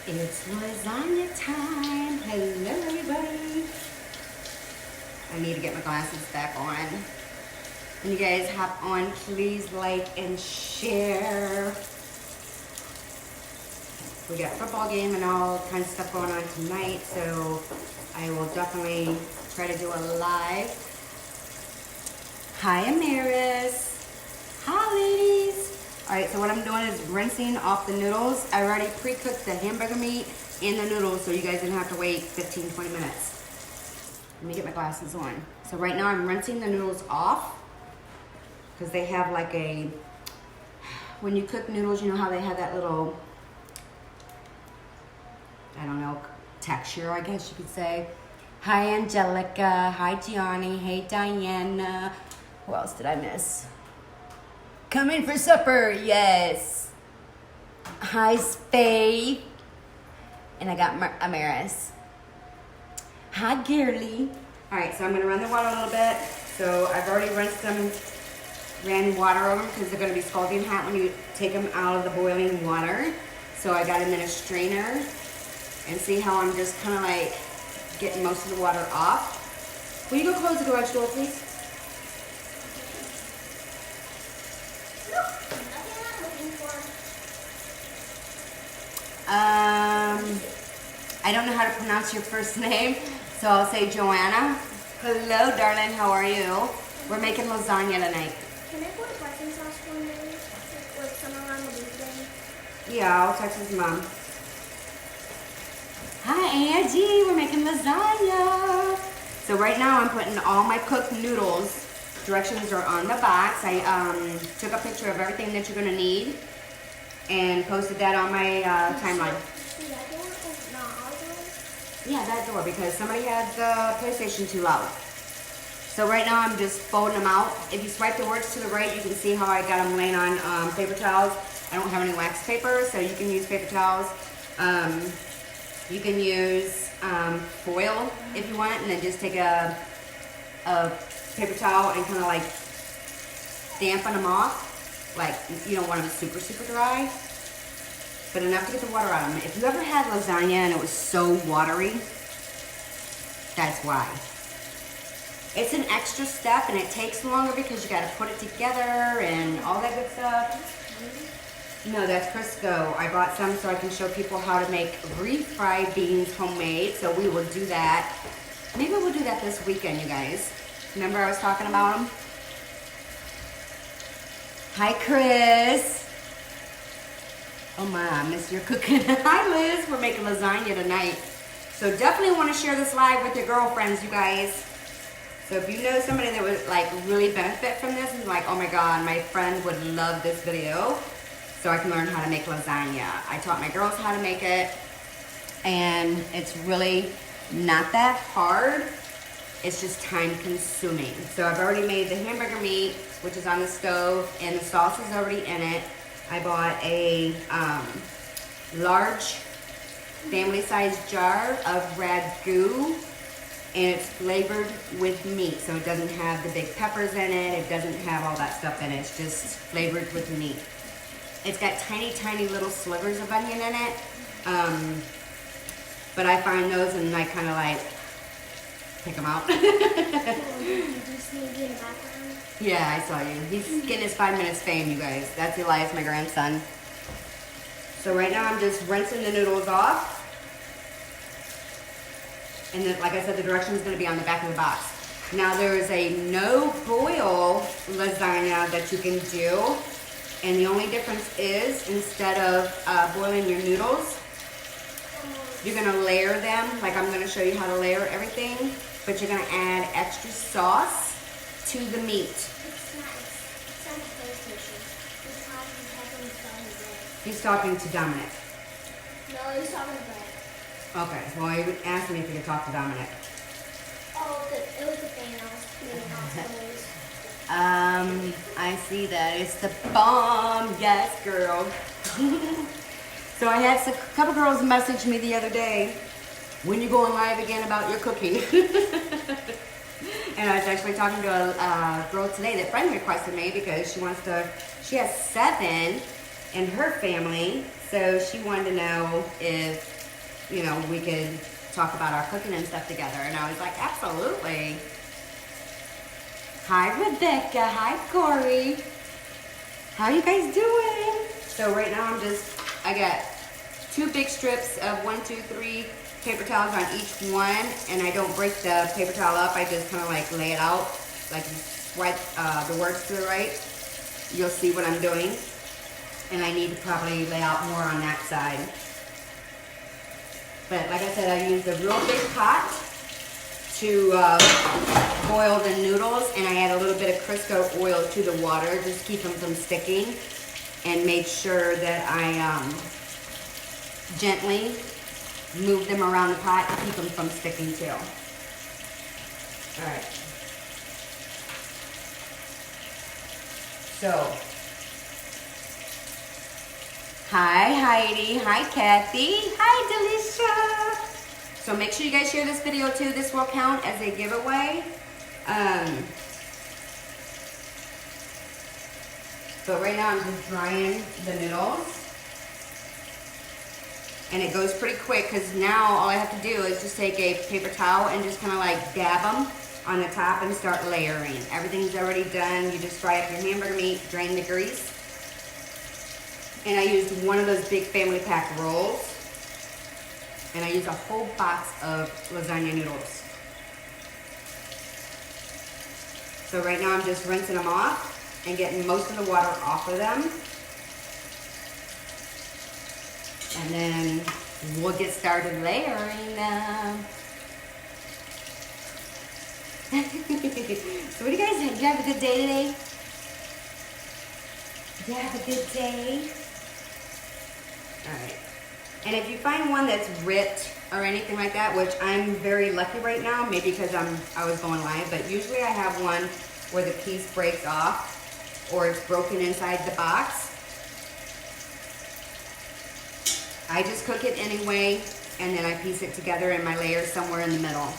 It's lasagna time. Hello, everybody. I need to get my glasses back on. When you guys hop on, please like and share. We got a football game and all kinds of stuff going on tonight, so I will definitely try to do a live. Hi, Amaris. Hi, ladies. All right, so what I'm doing is rinsing off the noodles. I already pre-cooked the hamburger meat and the noodles, so you guys didn't have to wait 15, 20 minutes. Let me get my glasses on. So right now I'm rinsing the noodles off because they have like a, when you cook noodles, you know how they have that little, I don't know, texture, I guess you could say. Hi, Angelica. Hi, Gianni. Hey, Diana. Who else did I miss? Coming for supper, yes. Hi, Faith. And I got Amaris. Hi, Girly. All right, so I'm gonna run the water a little bit. So I've already rinsed them, ran water over them because they're gonna be scalding hot when you take them out of the boiling water. So I got them in a strainer, and see how I'm just kind of like getting most of the water off. Will you go close the garage door, please? I don't know how to pronounce your first name, so I'll say Joanna. Hello, darling, how are you? We're making lasagna tonight. Can I put a parking sauce for me? With some around the weekend? Yeah, I'll text his mom. Hi, Angie, we're making lasagna. So right now I'm putting all my cooked noodles. Directions are on the box. I took a picture of everything that you're gonna need and posted that on my timeline. Yeah, that door, because somebody had the PlayStation too loud. So right now I'm just folding them out. If you swipe the words to the right, you can see how I got them laying on paper towels. I don't have any wax paper, so you can use paper towels. You can use foil if you want, and then just take a paper towel and kind of like dampen them off. Like, you don't want them super, super dry, but enough to get the water out of them. If you ever had lasagna and it was so watery, that's why. It's an extra step and it takes longer because you gotta put it together and all that good stuff. No, that's Crisco. I bought some so I can show people how to make refried beans homemade, so we will do that. Maybe we'll do that this weekend, you guys. Remember I was talking about them? Hi, Chris. Oh my, I missed your cooking. Hi, Liz. We're making lasagna tonight. So definitely want to share this live with your girlfriends, you guys. So if you know somebody that would like really benefit from this and like, oh my God, my friend would love this video, so I can learn how to make lasagna. I taught my girls how to make it, and it's really not that hard. It's just time consuming. So I've already made the hamburger meat, which is on the stove, and the sauce is already in it. I bought a large family-sized jar of ragu, and it's flavored with meat. So it doesn't have the big peppers in it. It doesn't have all that stuff in it. It's just flavored with meat. It's got tiny, tiny little slivers of onion in it. But I find those and I kind of like pick them out. Yeah, I saw you. He's getting his 5 minutes fame, you guys. That's Elias, my grandson. So right now I'm just rinsing the noodles off. And then, like I said, the direction is going to be on the back of the box. Now there is a no-boil lasagna that you can do. And the only difference is, instead of boiling your noodles, you're going to layer them. Like I'm going to show you how to layer everything. But you're going to add extra sauce to the meat. It's on the PlayStation. He's talking to Dominic. No, he's talking to Brad. Okay, well, he would ask me if he could talk to Dominic. Oh, good. It was the thing I was being hospitals. I see that. It's the bomb. Yes, girl. So I had a couple girls message me the other day, when you going live again about your cooking? And I was actually talking to a girl today that friend requested me because she has 7 in her family, so she wanted to know if you know, we could talk about our cooking and stuff together. And I was like, absolutely. Hi, Rebecca. Hi, Corey. How you guys doing? So right now I got 2 big strips of 1, 2, 3 paper towels on each one, and I don't break the paper towel up. I just kind of like lay it out, like swipe the words to the right. You'll see what I'm doing. And I need to probably lay out more on that side. But like I said, I used a real big pot to boil the noodles, and I add a little bit of Crisco oil to the water just to keep them from sticking, and made sure that I gently move them around the pot to keep them from sticking too. All right. So, hi Heidi, hi Kathy, hi Delisha. So make sure you guys share this video too. This will count as a giveaway. But right now I'm just drying the noodles. And it goes pretty quick because now all I have to do is just take a paper towel and just kind of like dab them on the top and start layering. Everything's already done. You just fry up your hamburger meat, drain the grease. And I used one of those big family pack rolls. And I used a whole box of lasagna noodles. So right now I'm just rinsing them off and getting most of the water off of them. And then we'll get started layering them. So what do you guys think? Did you have a good day today? Did you have a good day? Alright. And if you find one that's ripped or anything like that, which I'm very lucky right now, maybe because I was going live, but usually I have one where the piece breaks off or it's broken inside the box. I just cook it anyway, and then I piece it together in my layers somewhere in the middle.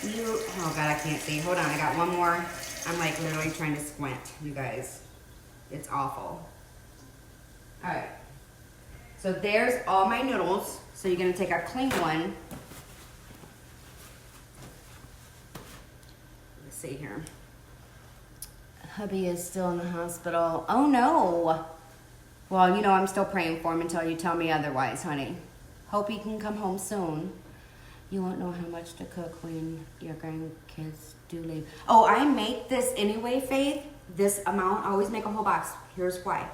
Oh God, I can't see. Hold on, I got one more. I'm like literally trying to squint, you guys. It's awful. All right. So there's all my noodles. So you're gonna take a clean one. Let's see here. Hubby is still in the hospital. Oh no. Well, you know, I'm still praying for him until you tell me otherwise, honey. Hope he can come home soon. You won't know how much to cook when your grandkids do leave. Oh, I make this anyway, Faith. This amount, I always make a whole box. Here's why.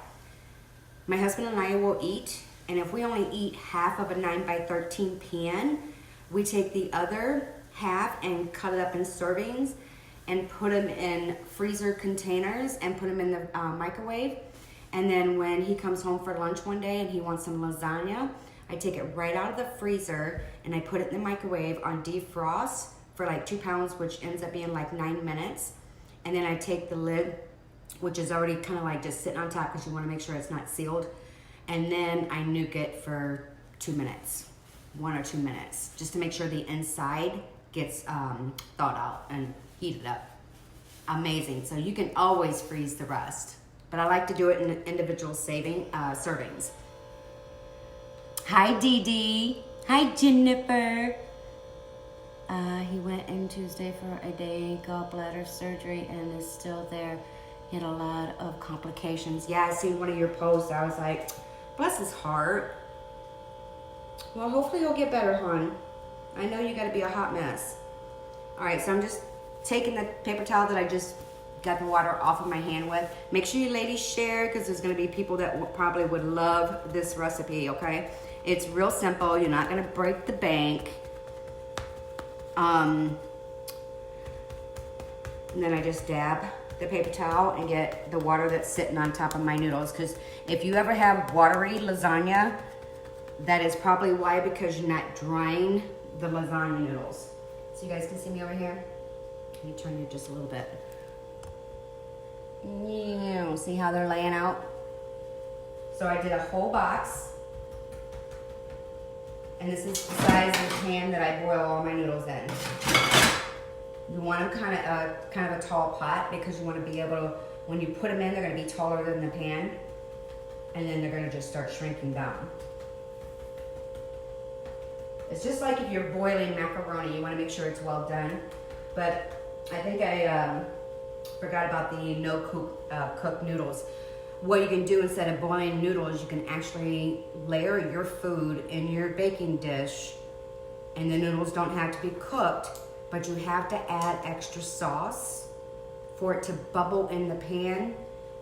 My husband and I will eat, and if we only eat half of a 9x13 pan, we take the other half and cut it up in servings and put them in freezer containers and put them in the microwave. And then when he comes home for lunch one day and he wants some lasagna, I take it right out of the freezer and I put it in the microwave on defrost for like 2 pounds, which ends up being like 9 minutes. And then I take the lid, which is already kind of like just sitting on top because you want to make sure it's not sealed. And then I nuke it for 2 minutes, 1 or 2 minutes, just to make sure the inside gets thawed out and heated up. Amazing. So you can always freeze the rest. But I like to do it in individual servings. Hi, Dee Dee. Hi, Jennifer. He went in Tuesday for a day gallbladder surgery and is still there. He had a lot of complications. Yeah, I seen one of your posts. I was like, bless his heart. Well, hopefully he'll get better, hon. I know you got to be a hot mess. All right, so I'm just taking the paper towel that I just got the water off of my hand with. Make sure you ladies share because there's going to be people that probably would love this recipe, okay? It's real simple. You're not going to break the bank. And then I just dab the paper towel and get the water that's sitting on top of my noodles, because if you ever have watery lasagna, that is probably why, because you're not drying the lasagna noodles. So you guys can see me over here? Can you turn it just a little bit? Yeah, see how they're laying out? So I did a whole box. And this is the size of the pan that I boil all my noodles in. You want them kind of a tall pot because you want to be able to, when you put them in, they're going to be taller than the pan. And then they're going to just start shrinking down. It's just like if you're boiling macaroni, you want to make sure it's well done. But I think I forgot about the no cook noodles. What you can do instead of boiling noodles, you can actually layer your food in your baking dish, and the noodles don't have to be cooked, but you have to add extra sauce for it to bubble in the pan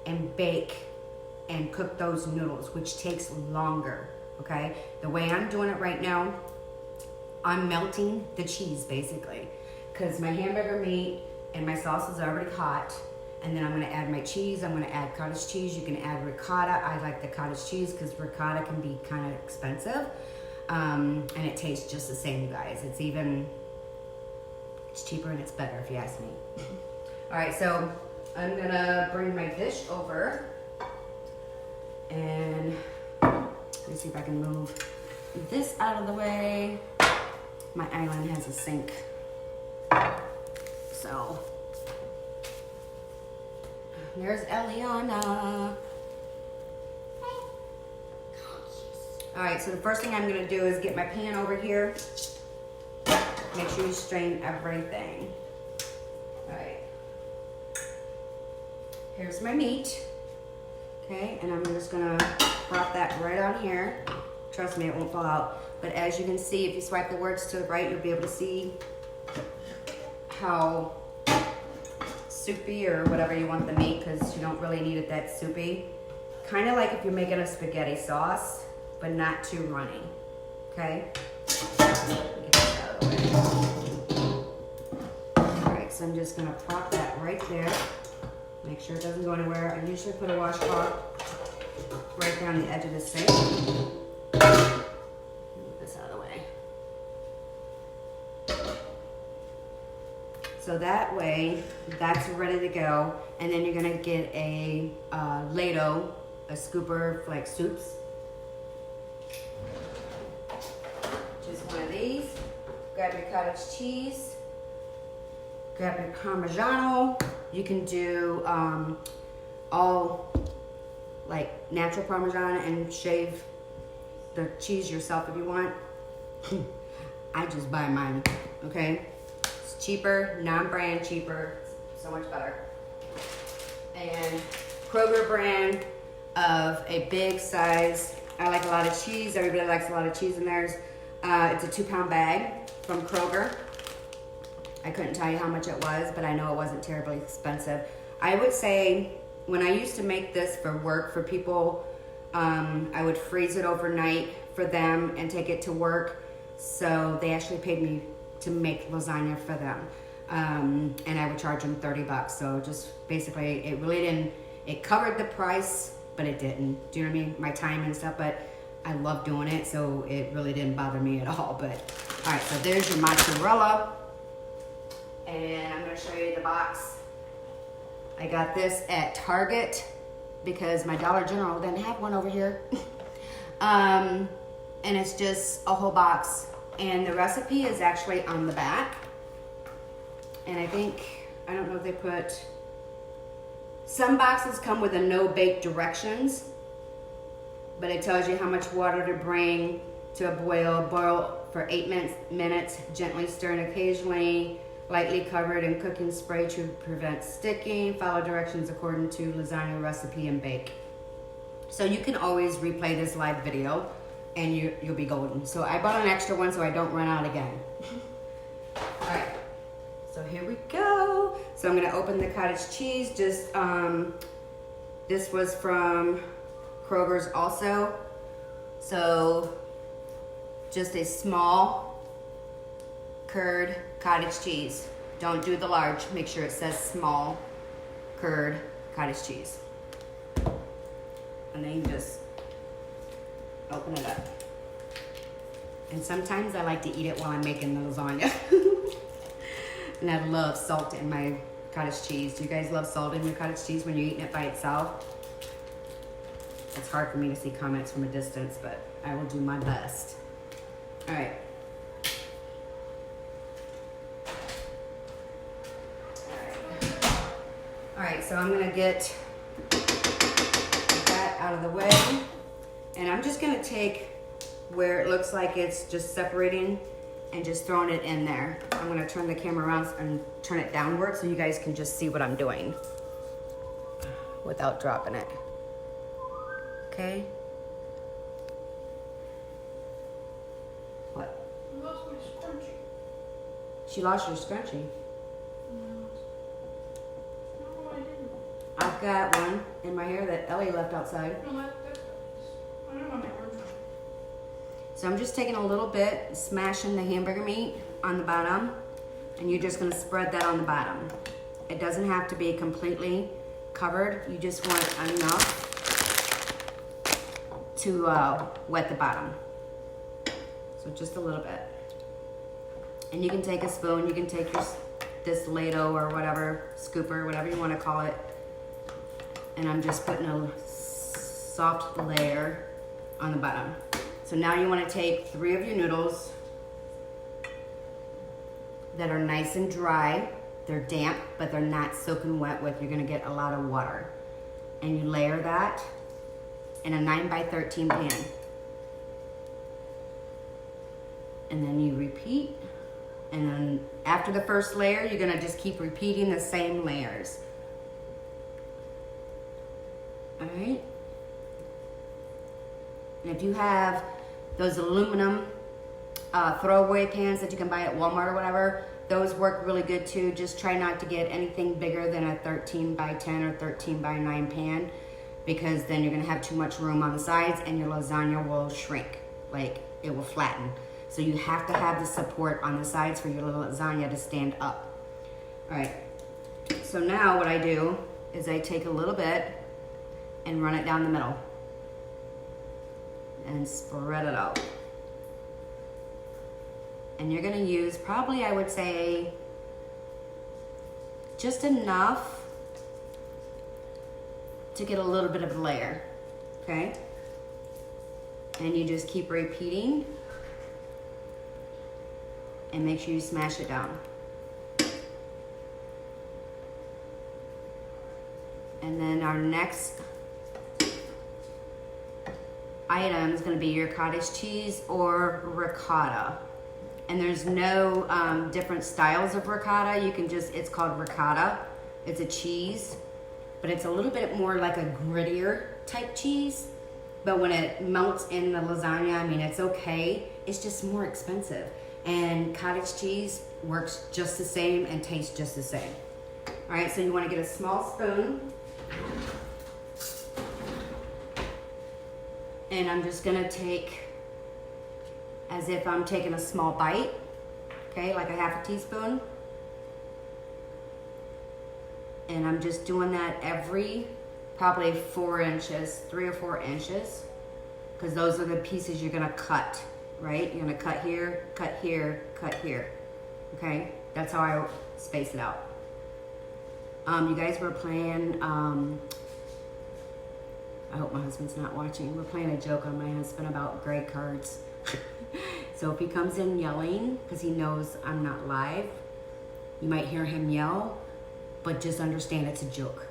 and bake and cook those noodles, which takes longer, okay? The way I'm doing it right now, I'm melting the cheese basically, because my hamburger meat and my sauce is already hot, and then I'm gonna add my cheese. I'm gonna add cottage cheese. You can add ricotta. I like the cottage cheese because ricotta can be kind of expensive, and it tastes just the same, you guys. It's cheaper and it's better if you ask me. All right, so I'm gonna bring my dish over, and let me see if I can move this out of the way. My island has a sink, so there's Eliana. All right, so the first thing I'm gonna do is get my pan over here. Make sure you strain everything. All right, here's my meat. Okay, and I'm just gonna prop that right on here. Trust me, it won't fall out. But as you can see, if you swipe the words to the right, you'll be able to see how soupy or whatever you want the meat, because you don't really need it that soupy. Kind of like if you're making a spaghetti sauce, but not too runny. Okay? Get this out of the way. Alright, so I'm just gonna prop that right there. Make sure it doesn't go anywhere. I usually put a washcloth right down the edge of the sink. Move this out of the way. So that way, that's ready to go. And then you're gonna get a ladle, a scooper for like soups. Just one of these. Grab your cottage cheese. Grab your Parmigiano. You can do all like natural Parmesan and shave the cheese yourself if you want. I just buy mine, okay? It's cheaper, non-brand cheaper, so much better. And Kroger brand of a big size. I like a lot of cheese. Everybody likes a lot of cheese in theirs. It's a 2-pound bag from Kroger. I couldn't tell you how much it was, but I know it wasn't terribly expensive. I would say when I used to make this for work for people, I would freeze it overnight for them and take it to work. So they actually paid me to make lasagna for them. And I would charge them $30. So just basically, it really didn't, it covered the price, but it didn't. Do you know what I mean? My time and stuff, but I love doing it, so it really didn't bother me at all. But all right, so there's your mozzarella. And I'm gonna show you the box. I got this at Target because my Dollar General didn't have one over here. And it's just a whole box. And the recipe is actually on the back. And I don't know if they put, some boxes come with a no bake directions, but it tells you how much water to bring to a boil. Boil for 8 minutes, gently stirring occasionally, lightly covered in cooking spray to prevent sticking. Follow directions according to lasagna recipe and bake. So you can always replay this live video and you'll be golden. So I bought an extra one so I don't run out again. All right, so here we go. So I'm gonna open the cottage cheese. Just, this was from Kroger's also. So just a small curd cottage cheese. Don't do the large. Make sure it says small curd cottage cheese. And then you just open it up. And sometimes I like to eat it while I'm making the lasagna. And I love salt in my cottage cheese. Do you guys love salt in your cottage cheese when you're eating it by itself? It's hard for me to see comments from a distance, but I will do my best. All right. All right, so I'm gonna get that out of the way. And I'm just gonna take where it looks like it's just separating and just throwing it in there. I'm gonna turn the camera around and turn it downward so you guys can just see what I'm doing without dropping it. Okay? What? I lost my scrunchie. She lost your scrunchie. No, I didn't. I've got one in my hair that Ellie left outside. No, that's I don't want my orange one. So I'm just taking a little bit, smashing the hamburger meat on the bottom, and you're just gonna spread that on the bottom. It doesn't have to be completely covered. You just want enough to wet the bottom. So just a little bit. And you can take a spoon, you can take this ladle or whatever, scooper, whatever you wanna call it. And I'm just putting a soft layer on the bottom. So now you want to take 3 of your noodles that are nice and dry. They're damp, but they're not soaking wet with, you're going to get a lot of water. And you layer that in a 9x13 pan. And then you repeat. And then after the first layer, you're going to just keep repeating the same layers. All right. And if you have those aluminum throwaway pans that you can buy at Walmart or whatever, those work really good too. Just try not to get anything bigger than a 13x10 or 13x9 pan, because then you're gonna have too much room on the sides and your lasagna will shrink, like it will flatten. So you have to have the support on the sides for your little lasagna to stand up. All right, so now what I do is I take a little bit and run it down the middle and spread it out. And you're gonna use probably, I would say, just enough to get a little bit of a layer, okay? And you just keep repeating and make sure you smash it down. And then our next item is going to be your cottage cheese or ricotta. And there's no different styles of ricotta. You can just, it's called ricotta. It's a cheese, but it's a little bit more like a grittier type cheese. But when it melts in the lasagna, I mean, it's okay. It's just more expensive. And cottage cheese works just the same and tastes just the same. All right, so you want to get a small spoon. And I'm just gonna take, as if I'm taking a small bite, okay, like a half a teaspoon. And I'm just doing that every probably 4 inches, 3 or 4 inches, because those are the pieces you're gonna cut, right? You're gonna cut here, cut here, cut here, okay? That's how I space it out. You guys were playing, I hope my husband's not watching. We're playing a joke on my husband about gray cards. So if he comes in yelling, because he knows I'm not live, you might hear him yell, but just understand it's a joke.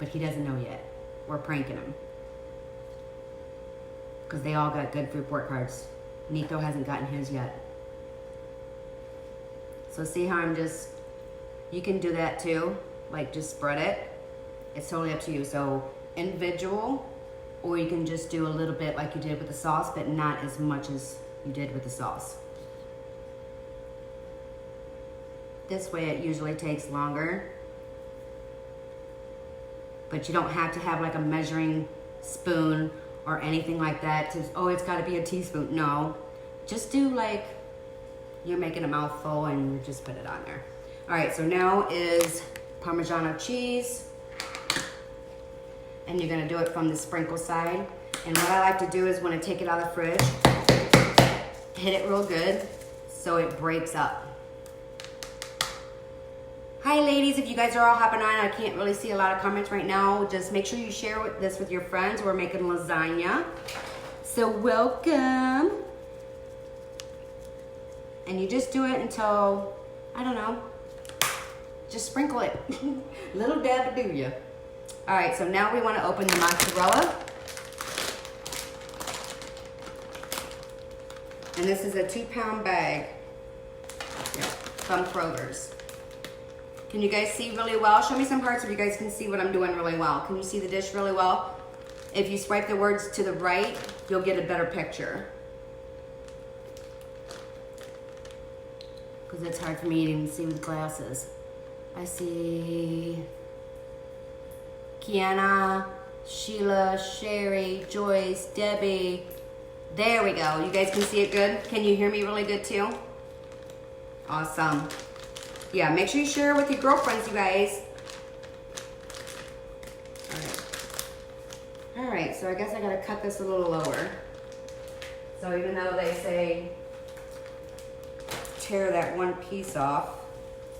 But he doesn't know yet. We're pranking him. Because they all got good report cards. Nico hasn't gotten his yet. So see how I'm just, you can do that too. Like just spread it. It's totally up to you. So individual, or you can just do a little bit like you did with the sauce, but not as much as you did with the sauce. This way it usually takes longer, but you don't have to have like a measuring spoon or anything like that to, oh, it's gotta be a teaspoon. No, just do like you're making a mouthful and you just put it on there. All right, so now is Parmigiano cheese. And you're gonna do it from the sprinkle side. And what I like to do is when I take it out of the fridge, hit it real good so it breaks up. Hi ladies, if you guys are all hopping on, I can't really see a lot of comments right now. Just make sure you share this with your friends. We're making lasagna. So welcome. And you just do it until, I don't know, just sprinkle it. Little dab do ya. All right, so now we want to open the mozzarella. And this is a 2-pound bag. Yeah, from Kroger's. Can you guys see really well? Show me some parts if you guys can see what I'm doing really well. Can you see the dish really well? If you swipe the words to the right, you'll get a better picture. Because it's hard for me to even see with glasses. I see Kiana, Sheila, Sherry, Joyce, Debbie. There we go. You guys can see it good? Can you hear me really good too? Awesome. Yeah, make sure you share with your girlfriends, you guys. All right, so I guess I gotta cut this a little lower. So even though they say tear that one piece off,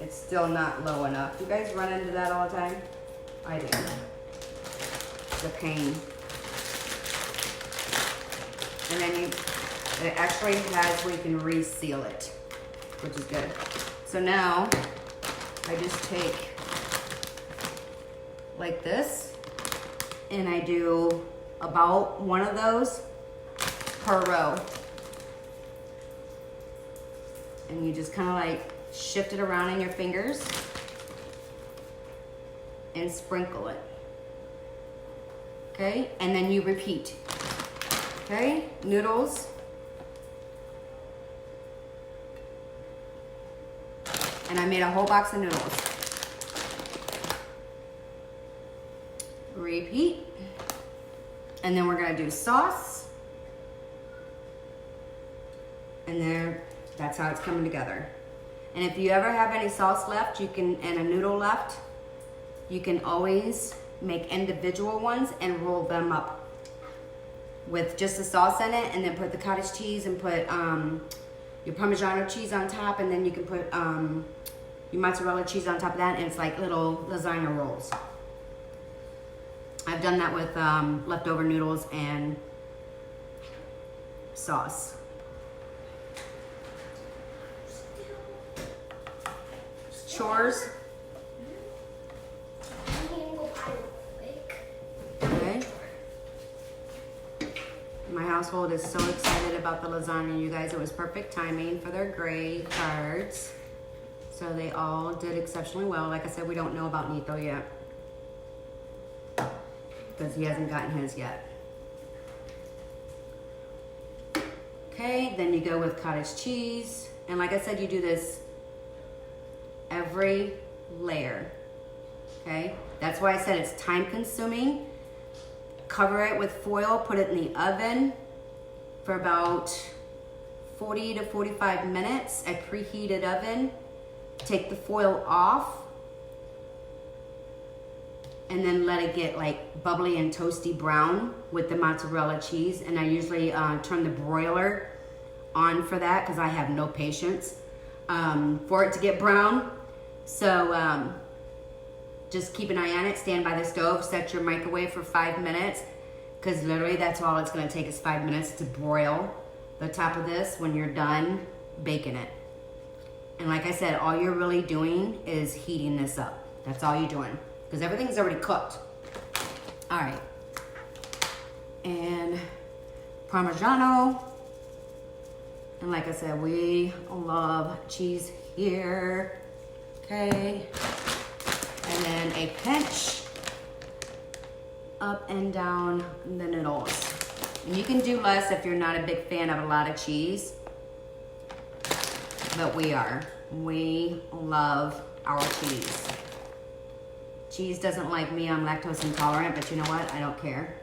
it's still not low enough. You guys run into that all the time? I do. The pain. And then it actually has where you can reseal it, which is good. So now I just take like this and I do about one of those per row. And you just kind of like shift it around in your fingers and sprinkle it. Okay, and then you repeat. Okay, noodles. And I made a whole box of noodles. Repeat. And then we're gonna do sauce. And there, that's how it's coming together. And if you ever have any sauce left, you can, and a noodle left, you can always make individual ones and roll them up with just the sauce in it, and then put the cottage cheese and put your Parmesan cheese on top, and then you can put your mozzarella cheese on top of that, and it's like little lasagna rolls. I've done that with leftover noodles and sauce. Chores. Okay. My household is so excited about the lasagna, you guys. It was perfect timing for their grade cards. So they all did exceptionally well. Like I said, we don't know about Nito yet, because he hasn't gotten his yet. Okay, then you go with cottage cheese. And like I said, you do this every layer. Okay, that's why I said it's time consuming. Cover it with foil, put it in the oven for about 40 to 45 minutes, a preheated oven. Take the foil off and then let it get like bubbly and toasty brown with the mozzarella cheese. And I usually turn the broiler on for that because I have no patience for it to get brown. So just keep an eye on it, stand by the stove, set your microwave for 5 minutes, because literally that's all it's gonna take is 5 minutes to broil the top of this when you're done baking it. And like I said, all you're really doing is heating this up. That's all you're doing, because everything's already cooked. All right. And Parmigiano. And like I said, we love cheese here. Okay. And then a pinch up and down the noodles. And you can do less if you're not a big fan of a lot of cheese. But we are. We love our cheese. Cheese doesn't like me. I'm lactose intolerant, but you know what? I don't care.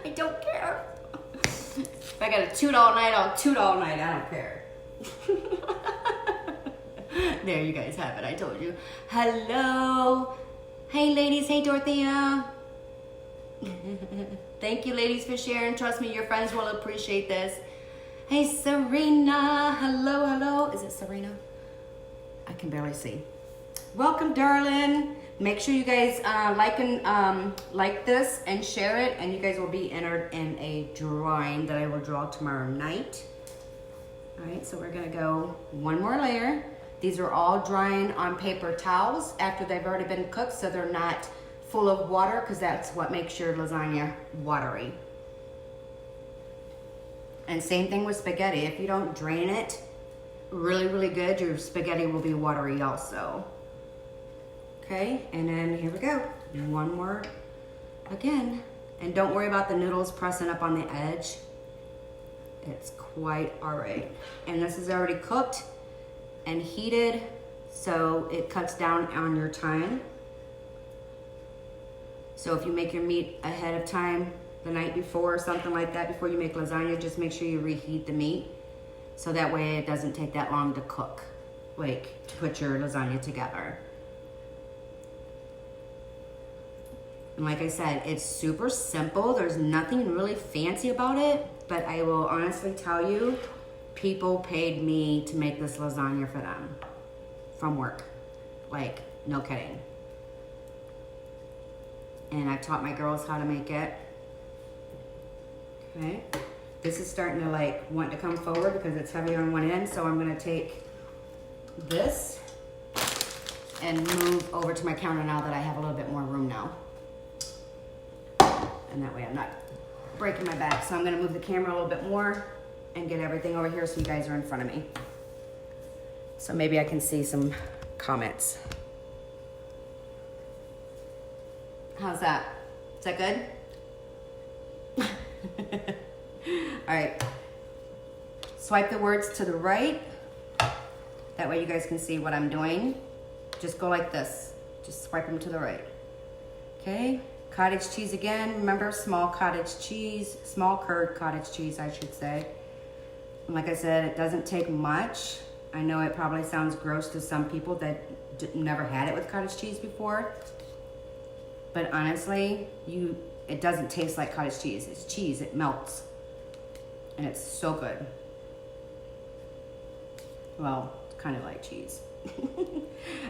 I don't care. If I gotta toot all night, I'll toot all night. I don't care. There, you guys have it. I told you. Hello. Hey, ladies. Hey, Dorothea. Thank you, ladies, for sharing. Trust me, your friends will appreciate this. Hey, Serena. Hello, hello. Is it Serena? I can barely see. Welcome, darling. Make sure you guys like this and share it, and you guys will be entered in a drawing that I will draw tomorrow night. All right, so we're gonna go one more layer. These are all drying on paper towels after they've already been cooked, so they're not full of water, because that's what makes your lasagna watery. And same thing with spaghetti. If you don't drain it really, really good, your spaghetti will be watery also. Okay, and then here we go. One more again. And don't worry about the noodles pressing up on the edge. It's quite all right. And this is already cooked and heated, so it cuts down on your time. So if you make your meat ahead of time, the night before or something like that, before you make lasagna, just make sure you reheat the meat. So that way it doesn't take that long to cook, like to put your lasagna together. And like I said, it's super simple. There's nothing really fancy about it, but I will honestly tell you, people paid me to make this lasagna for them from work. Like, no kidding. And I've taught my girls how to make it. Okay. This is starting to like want to come forward because it's heavy on one end. So I'm gonna take this and move over to my counter now that I have a little bit more room now. And that way I'm not breaking my back. So I'm gonna move the camera a little bit more and get everything over here so you guys are in front of me. So maybe I can see some comments. How's that? Is that good? All right. Swipe the words to the right. That way you guys can see what I'm doing. Just go like this. Just swipe them to the right. Okay. Cottage cheese again. Remember, small cottage cheese, small curd cottage cheese, I should say. And like I said, it doesn't take much. I know it probably sounds gross to some people that never had it with cottage cheese before. But honestly, it doesn't taste like cottage cheese. It's cheese, it melts. And it's so good. Well, it's kind of like cheese.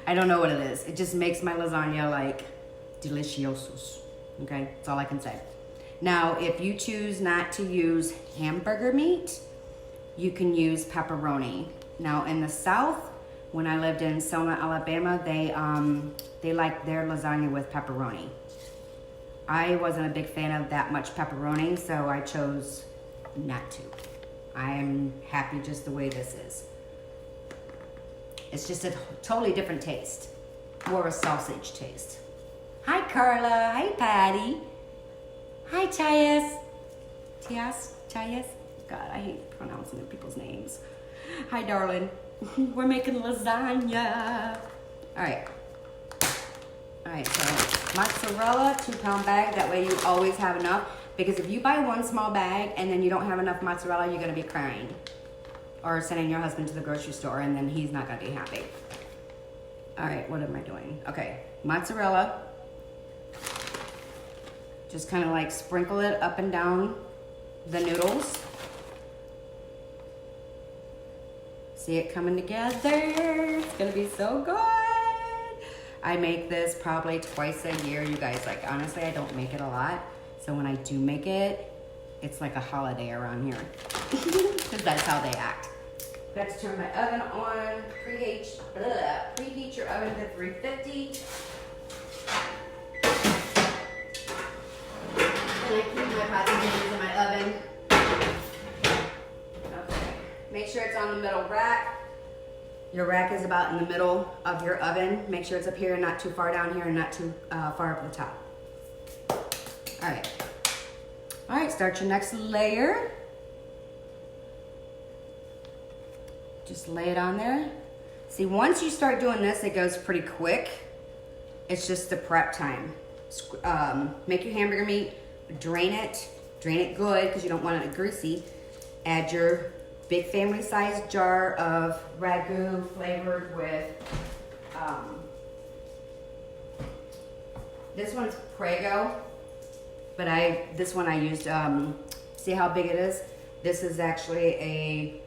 I don't know what it is. It just makes my lasagna like deliciosos. Okay, that's all I can say. Now, if you choose not to use hamburger meat, you can use pepperoni. Now, in the South, when I lived in Selma, Alabama, they like their lasagna with pepperoni. I wasn't a big fan of that much pepperoni, so I chose not to. I am happy just the way this is. It's just a totally different taste. More of a sausage taste. Hi, Carla. Hi, Patty. Hi, Chayas. Chayas? God, I hate pronouncing people's names. Hi, darling. We're making lasagna. All right. All right, so mozzarella, 2-pound bag. That way you always have enough. Because if you buy one small bag and then you don't have enough mozzarella, you're going to be crying. Or sending your husband to the grocery store and then he's not going to be happy. All right, what am I doing? Okay, mozzarella. Just kind of like sprinkle it up and down the noodles. See it coming together. It's going to be so good. I make this probably twice a year, you guys. Like, honestly, I don't make it a lot. So when I do make it, it's like a holiday around here. Because that's how they act. Let's turn my oven on. Preheat your oven to 350. And I keep my pots and pans in my oven. Okay. Make sure it's on the middle rack. Your rack is about in the middle of your oven. Make sure it's up here and not too far down here and not too far up the top. All right. All right, start your next layer. Just lay it on there. See, once you start doing this, it goes pretty quick. It's just the prep time. Make your hamburger meat, drain it good because you don't want it greasy. Add your big family size jar of ragu flavored with, this one's Prego, but this one I used, see how big it is? This is actually a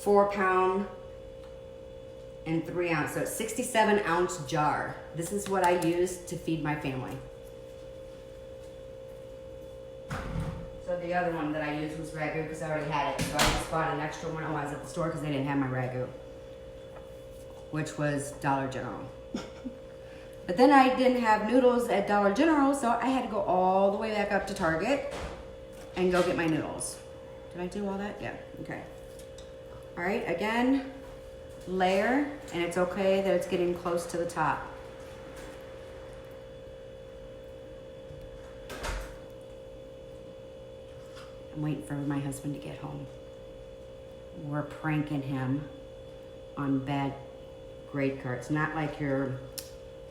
4-pound and 3-ounce, so it's 67-ounce jar. This is what I use to feed my family. So the other one that I used was ragu because I already had it. So I just bought an extra one when I was at the store because they didn't have my ragu, which was Dollar General. But then I didn't have noodles at Dollar General, so I had to go all the way back up to Target and go get my noodles. Did I do all that? Yeah, okay. All right, again, layer, and it's okay that it's getting close to the top. I'm waiting for my husband to get home. We're pranking him on bad grade cards. Not like your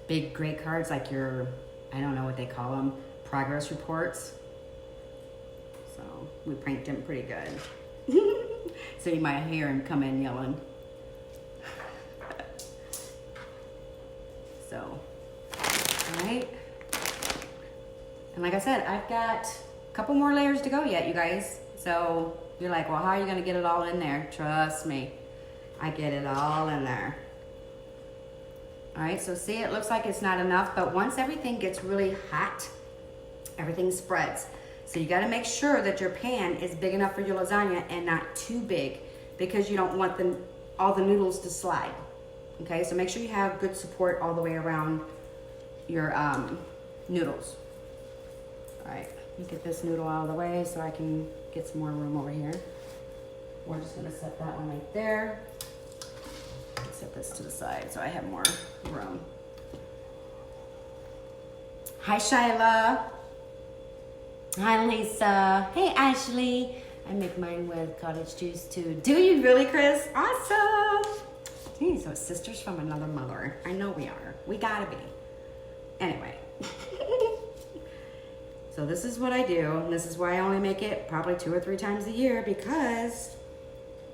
big grade cards, like your, I don't know what they call them, progress reports. So we pranked him pretty good. So you might hear him come in yelling. So, all right. And like I said, I've got a couple more layers to go yet, you guys. So you're like, well, how are you gonna get it all in there? Trust me, I get it all in there. All right, so see, it looks like it's not enough, but once everything gets really hot, everything spreads. So you gotta make sure that your pan is big enough for your lasagna and not too big, because you don't want all the noodles to slide. Okay, so make sure you have good support all the way around your noodles. All right, let me get this noodle out of the way so I can get some more room over here. We're just gonna set that one right there. Set this to the side so I have more room. Hi, Shyla. Hi, Lisa. Hey, Ashley. I make mine with cottage cheese too. Do you really, Chris? Awesome. Geez, so sisters from another mother. I know we are. We gotta be. Anyway. So this is what I do. And this is why I only make it probably 2 or 3 times a year, because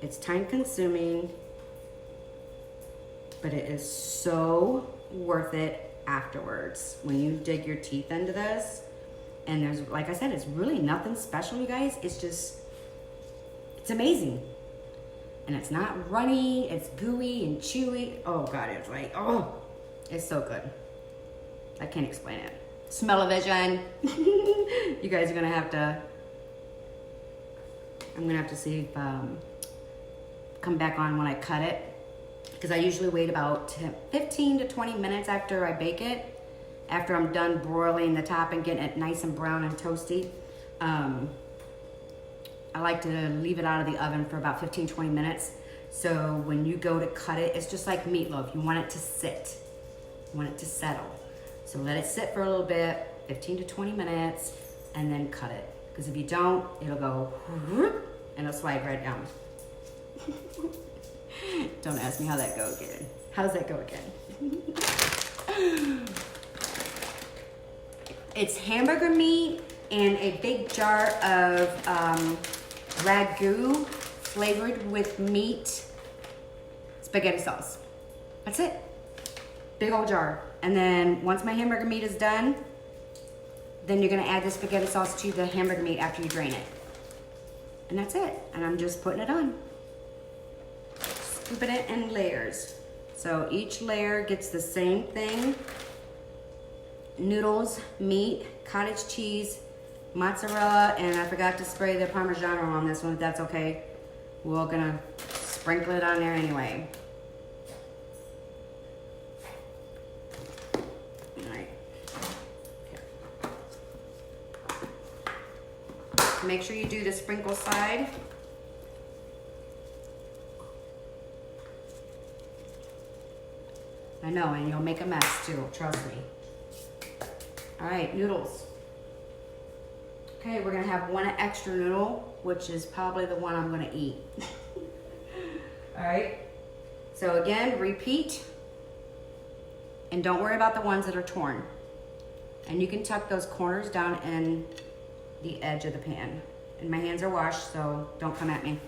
it's time consuming, but it is so worth it afterwards when you dig your teeth into this. And there's, like I said, it's really nothing special, you guys. It's just, it's amazing. And it's not runny, it's gooey and chewy. Oh God, it's like, oh, it's so good. I can't explain it. Smell-o-vision. You guys are gonna have to, I'm gonna have to see if, come back on when I cut it, because I usually wait about 15 to 20 minutes after I bake it, after I'm done broiling the top and getting it nice and brown and toasty. I like to leave it out of the oven for about 15-20 minutes. So when you go to cut it, it's just like meatloaf. You want it to sit. You want it to settle. So let it sit for a little bit, 15 to 20 minutes, and then cut it. Because if you don't, it'll go whoop, and it'll slide right down. Don't ask me how that go again. How does that go again? It's hamburger meat and a big jar of ragu flavored with meat spaghetti sauce. That's it. Big old jar. And then once my hamburger meat is done, then you're gonna add the spaghetti sauce to the hamburger meat after you drain it. And that's it. And I'm just putting it on. Scooping it in layers. So each layer gets the same thing. Noodles, meat, cottage cheese, mozzarella, and I forgot to spray the Parmigiano on this one, if that's okay. We're gonna sprinkle it on there anyway. All right. Okay. Make sure you do the sprinkle side. I know, and you'll make a mess too, trust me. All right, noodles. Okay, we're gonna have one extra noodle, which is probably the one I'm gonna eat. All right, so again, repeat. And don't worry about the ones that are torn. And you can tuck those corners down in the edge of the pan. And my hands are washed, so don't come at me.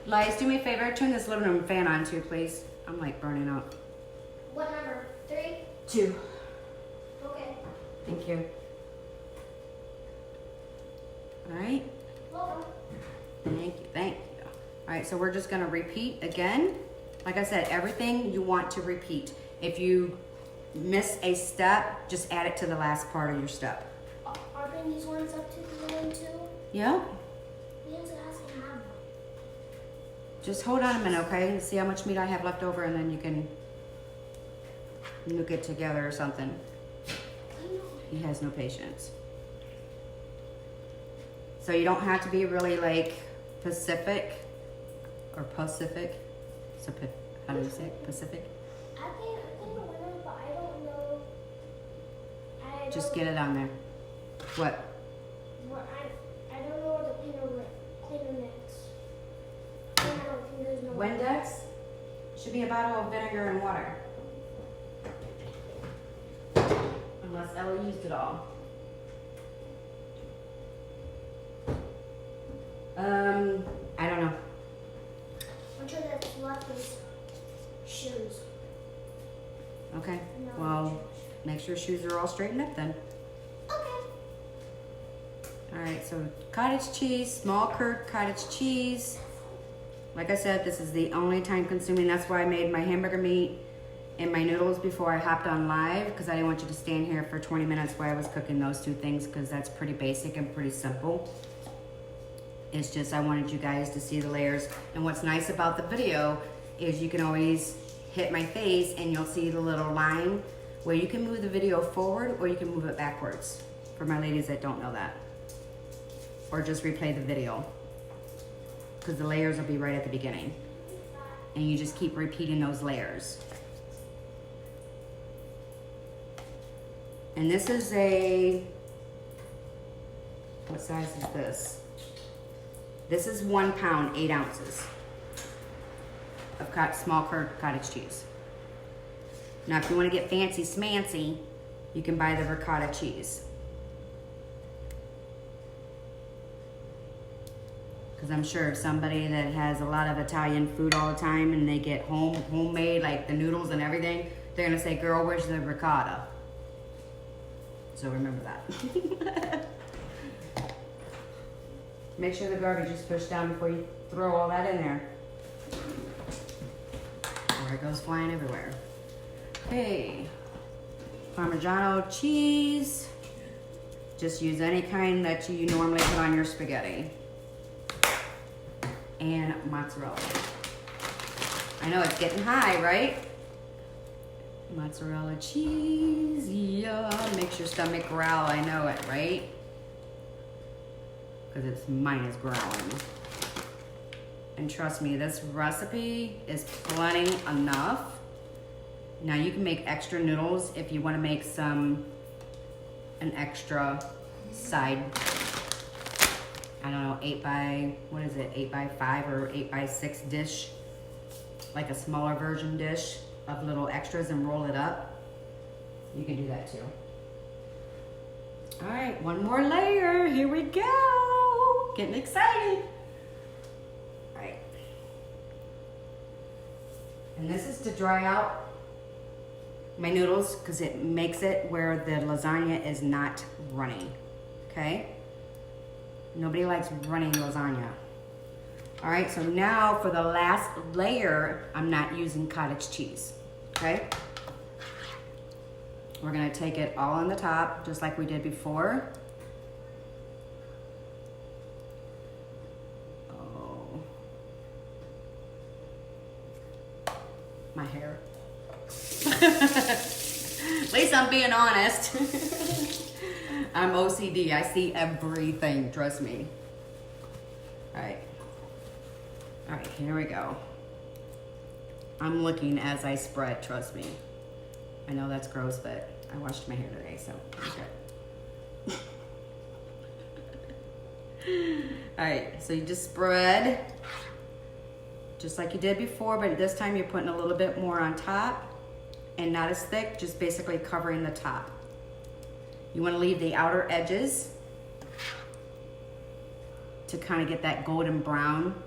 Lies, do me a favor, turn this living room fan on too, please. I'm like burning up. What number? 3? 2. Okay. Thank you. All right. Welcome. Thank you, thank you. All right, so we're just gonna repeat again. Like I said, everything you want to repeat. If you miss a step, just add it to the last part of your step. Are these ones up to the line too? Yeah. He doesn't ask to have them. Just hold on a minute, okay? And see how much meat I have left over, and then you can nuke it together or something. I know. He has no patience. So you don't have to be really like Pacific or Pacific. How do you say it? Pacific? I think winner, but I don't know. Just get it on there. What? I don't know where the cleaner next. I don't think there's no. Windex should be a bottle of vinegar and water. Unless Ella used it all. I don't know. I'm sure that's left is shoes. Okay. No, Well, make sure shoes are all straightened up then. Okay. All right, so cottage cheese, small curd cottage cheese. Like I said, this is the only time consuming. That's why I made my hamburger meat and my noodles before I hopped on live, because I didn't want you to stand here for 20 minutes while I was cooking those two things, because that's pretty basic and pretty simple. It's just I wanted you guys to see the layers. And what's nice about the video is you can always hit my face and you'll see the little line where you can move the video forward or you can move it backwards, for my ladies that don't know that. Or just replay the video, because the layers will be right at the beginning. And you just keep repeating those layers. And this is what size is this? This is 1 pound, 8 ounces of small curd cottage cheese. Now, if you want to get fancy smancy, you can buy the ricotta cheese. Because I'm sure somebody that has a lot of Italian food all the time and they get homemade, like the noodles and everything, they're going to say, girl, where's the ricotta? So remember that. Make sure the garbage is pushed down before you throw all that in there, or it goes flying everywhere. Okay, Parmigiano cheese. Just use any kind that you normally put on your spaghetti. And mozzarella. I know it's getting high, right? Mozzarella cheese, yeah, makes your stomach growl, I know it, right? Because mine is growling. And trust me, this recipe is plenty enough. Now you can make extra noodles if you want to make an extra side, I don't know, 8 by 5 or 8 by 6 dish, like a smaller version dish of little extras, and roll it up. You can do that too. All right, one more layer, here we go. Getting excited. All right. And this is to dry out my noodles, because it makes it where the lasagna is not runny, okay? Nobody likes runny lasagna. All right, so now for the last layer, I'm not using cottage cheese, okay? We're gonna take it all on the top, just like we did before. Oh. My hair. At least I'm being honest. I'm OCD, I see everything, trust me. All right, here we go. I'm looking as I spread, trust me. I know that's gross, but I washed my hair today, so I'm good. All right, so you just spread, just like you did before, but this time you're putting a little bit more on top and not as thick, just basically covering the top. You want to leave the outer edges to kind of get that golden brown.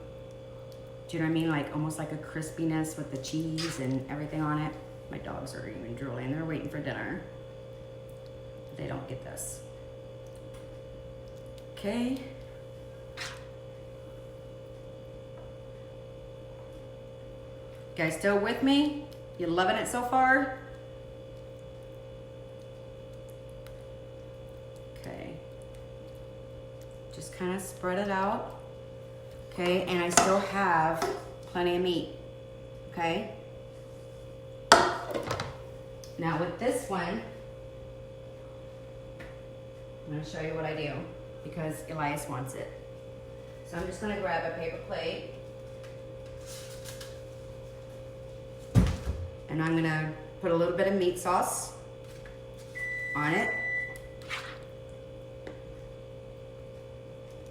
Do you know what I mean? Like almost like a crispiness with the cheese and everything on it. My dogs are even drooling. They're waiting for dinner. They don't get this. Okay. Guys, still with me? You loving it so far? Okay. Just kind of spread it out. Okay, and I still have plenty of meat. Okay. Now with this one, I'm gonna show you what I do. because Elias wants it. So I'm just gonna grab a paper plate. And I'm gonna put a little bit of meat sauce on it.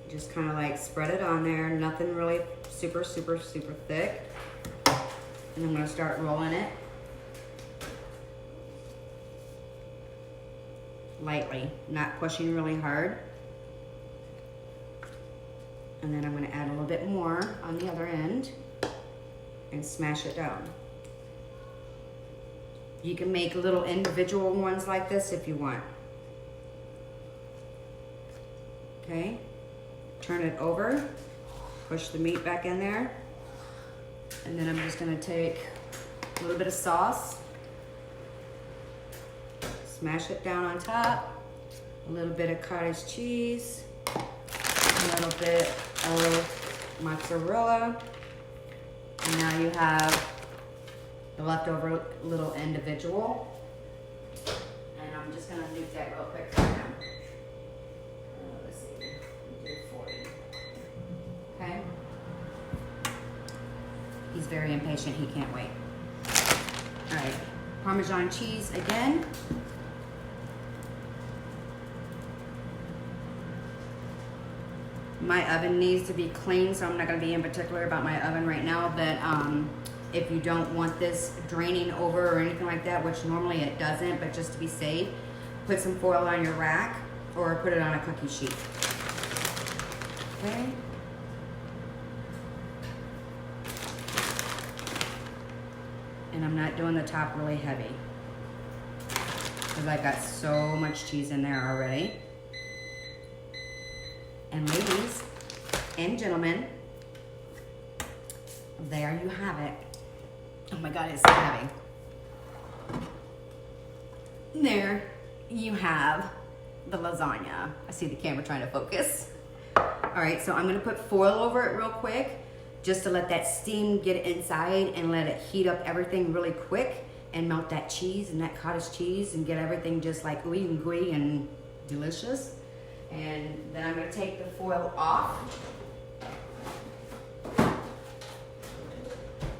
Just kind of like spread it on there, nothing really super thick. And I'm gonna start rolling it lightly, not pushing really hard. And then I'm gonna add a little bit more on the other end and smash it down. You can make little individual ones like this if you want. Okay, turn it over, push the meat back in there, and then I'm just gonna take a little bit of sauce, smash it down on top, a little bit of cottage cheese, a little bit of mozzarella, and now you have the leftover little individual. And I'm just gonna nuke that real quick right now. Let's see, do 40. Okay. He's very impatient, he can't wait. All right, Parmesan cheese again. My oven needs to be clean, so I'm not gonna be in particular about my oven right now, but if you don't want this draining over or anything like that, which normally it doesn't, but just to be safe, put some foil on your rack or put it on a cookie sheet. Okay. And I'm not doing the top really heavy because I've got so much cheese in there already. And ladies and gentlemen, there you have it. Oh my God, it's so heavy. There you have the lasagna. I see the camera trying to focus. All right, so I'm gonna put foil over it real quick just to let that steam get inside and let it heat up everything really quick and melt that cheese and that cottage cheese and get everything just like ooey and gooey and delicious. And then I'm gonna take the foil off.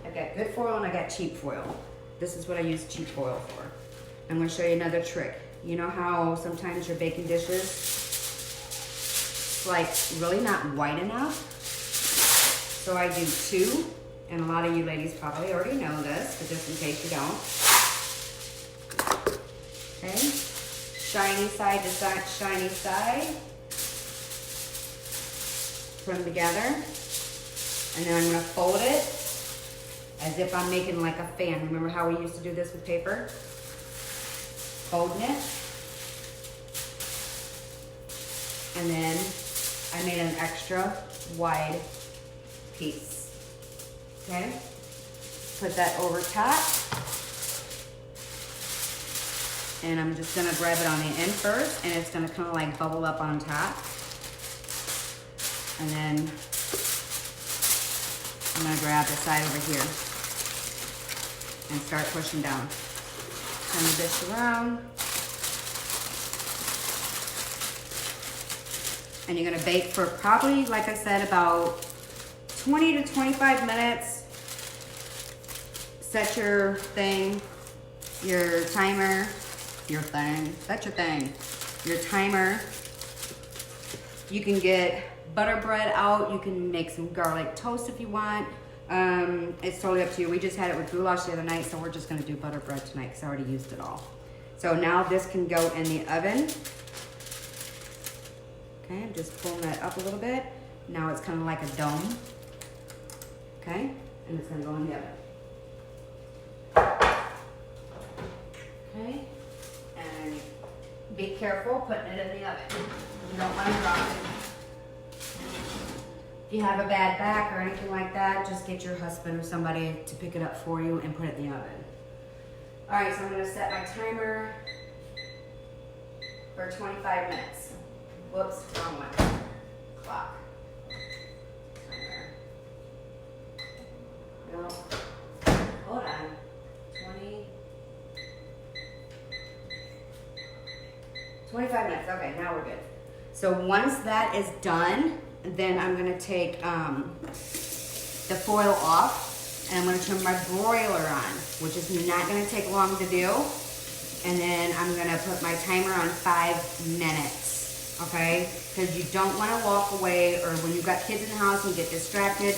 I got good foil and I got cheap foil. This is what I use cheap foil for. I'm gonna show you another trick. You know how sometimes your baking dishes like really not white enough? So I do 2, and a lot of you ladies probably already know this, but just in case you don't. Okay, shiny side to side, shiny side. Put them together, and then I'm gonna fold it as if I'm making like a fan. Remember how we used to do this with paper? Folding it. And then I made an extra wide piece. Okay? Put that over top. And I'm just gonna grab it on the end first, and it's gonna kind of like bubble up on top. And then I'm gonna grab the side over here and start pushing down. Turn the dish around. And you're gonna bake for probably, like I said, about 20 to 25 minutes. Set your thing, your timer, set your thing, your timer. You can get butter bread out. You can make some garlic toast if you want. It's totally up to you. We just had it with goulash the other night, so we're just gonna do butter bread tonight because I already used it all. So now this can go in the oven. Okay, I'm just pulling that up a little bit. Now it's kind of like a dome. Okay, and it's gonna go in the oven. Okay, and be careful putting it in the oven. You don't want to drop it. If you have a bad back or anything like that, just get your husband or somebody to pick it up for you and put it in the oven. All right, so I'm gonna set my timer for 25 minutes. Whoops, wrong one. Clock. Timer. No. Hold on. 25 minutes. Okay, now we're good. So once that is done, then I'm gonna take the foil off and I'm gonna turn my broiler on, which is not gonna take long to do. And then I'm gonna put my timer on 5 minutes, okay? Because you don't wanna walk away, or when you've got kids in the house and you get distracted,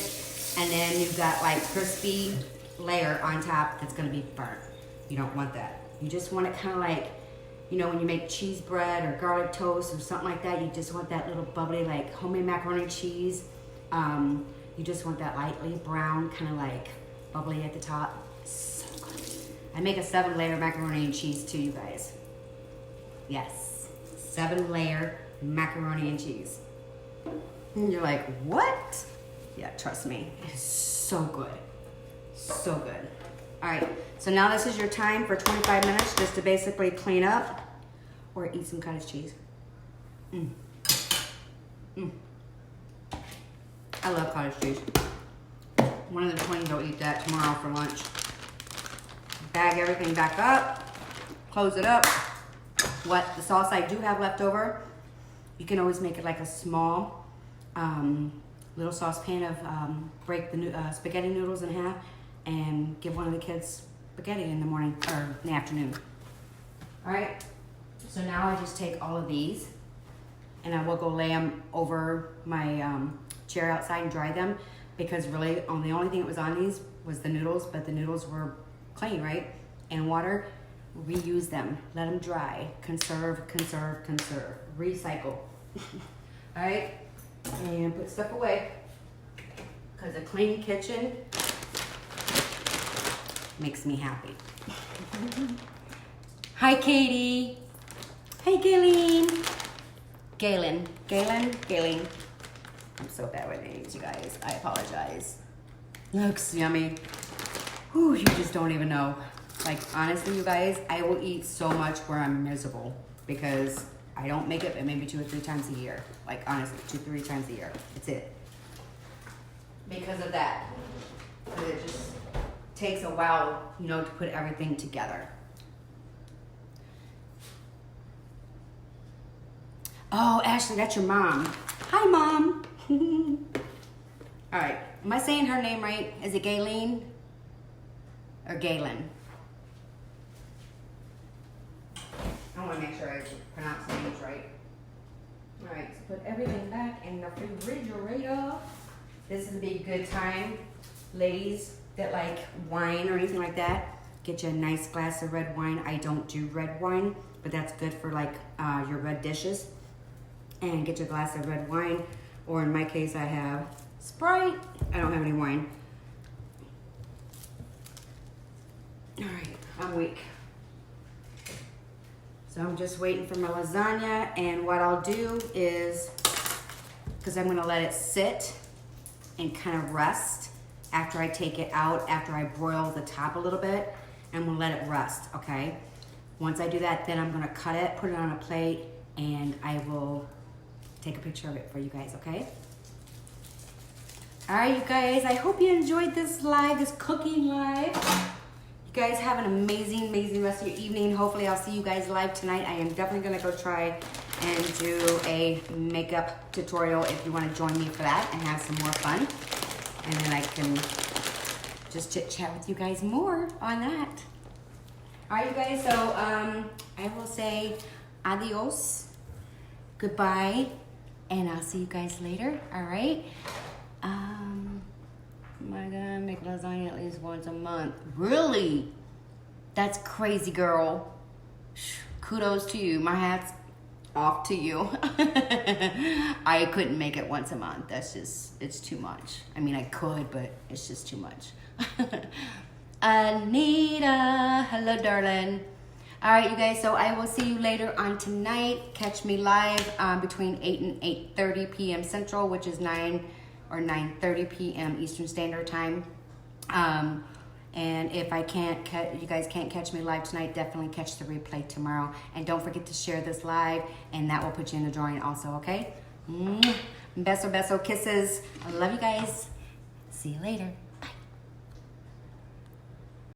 and then you've got like crispy layer on top that's gonna be burnt. You don't want that. You just want it kind of like, you know, when you make cheese bread or garlic toast or something like that, you just want that little bubbly, like homemade macaroni and cheese. You just want that lightly brown, kind of like bubbly at the top. So good. I make a 7-layer macaroni and cheese too, you guys. Yes, 7-layer macaroni and cheese. And you're like, what? Yeah, trust me, it's so good. So good. All right, so now this is your time for 25 minutes just to basically clean up or eat some cottage cheese. I love cottage cheese. One of the twins will eat that tomorrow for lunch. Bag everything back up, close it up. What the sauce I do have left over, you can always make it like a small little saucepan of break the spaghetti noodles in half and give one of the kids spaghetti in the morning or in the afternoon. All right, so now I just take all of these and I will go lay them over my chair outside and dry them, because really the only thing that was on these was the noodles, but the noodles were clean, right? And water, reuse them, let them dry, conserve, conserve, conserve, recycle. All right, and put stuff away, because a clean kitchen makes me happy. Hi, Katie. Hey, Galen. Galen. I'm so bad with names, you guys. I apologize. Looks yummy. Whew, you just don't even know. Like, honestly, you guys, I will eat so much where I'm miserable because I don't make it but maybe 2 or 3 times a year. Like, honestly, 2 or 3 times a year. That's it. Because of that. Because it just takes a while, you know, to put everything together. Oh, Ashley, that's your mom. Hi, Mom. All right. Am I saying her name right? Is it Galen or Galen? I want to make sure I pronounce the names right. All right. So put everything back in the refrigerator. This would be a good time, ladies that like wine or anything like that. Get you a nice glass of red wine. I don't do red wine, but that's good for like your red dishes. And get you a glass of red wine, or in my case I have Sprite. I don't have any wine. All right, I'm weak. So I'm just waiting for my lasagna, and what I'll do is, because I'm gonna let it sit and kind of rest after I take it out, after I broil the top a little bit, I'm gonna let it rest, okay? Once I do that, then I'm gonna cut it, put it on a plate, and I will take a picture of it for you guys, okay? All right, you guys, I hope you enjoyed this live, this cooking live. You guys have an amazing, amazing rest of your evening. Hopefully I'll see you guys live tonight. I am definitely gonna go try and do a makeup tutorial if you wanna join me for that and have some more fun. And then I can just chit chat with you guys more on that. All right, you guys, so I will say adios, goodbye, and I'll see you guys later, all right? Am I gonna make lasagna at least once a month? Really? That's crazy, girl. Kudos to you. My hat's off to you. I couldn't make it once a month. That's just, it's too much. I mean, I could, but it's just too much. Anita, hello, darling. All right, you guys, so I will see you later on tonight. Catch me live between 8 and 8:30 p.m. Central, which is 9 or 9:30 p.m. Eastern Standard Time. And if I can't, you guys can't catch me live tonight, definitely catch the replay tomorrow. And don't forget to share this live, and that will put you in the drawing also, okay? Beso, beso, kisses. I love you guys. See you later.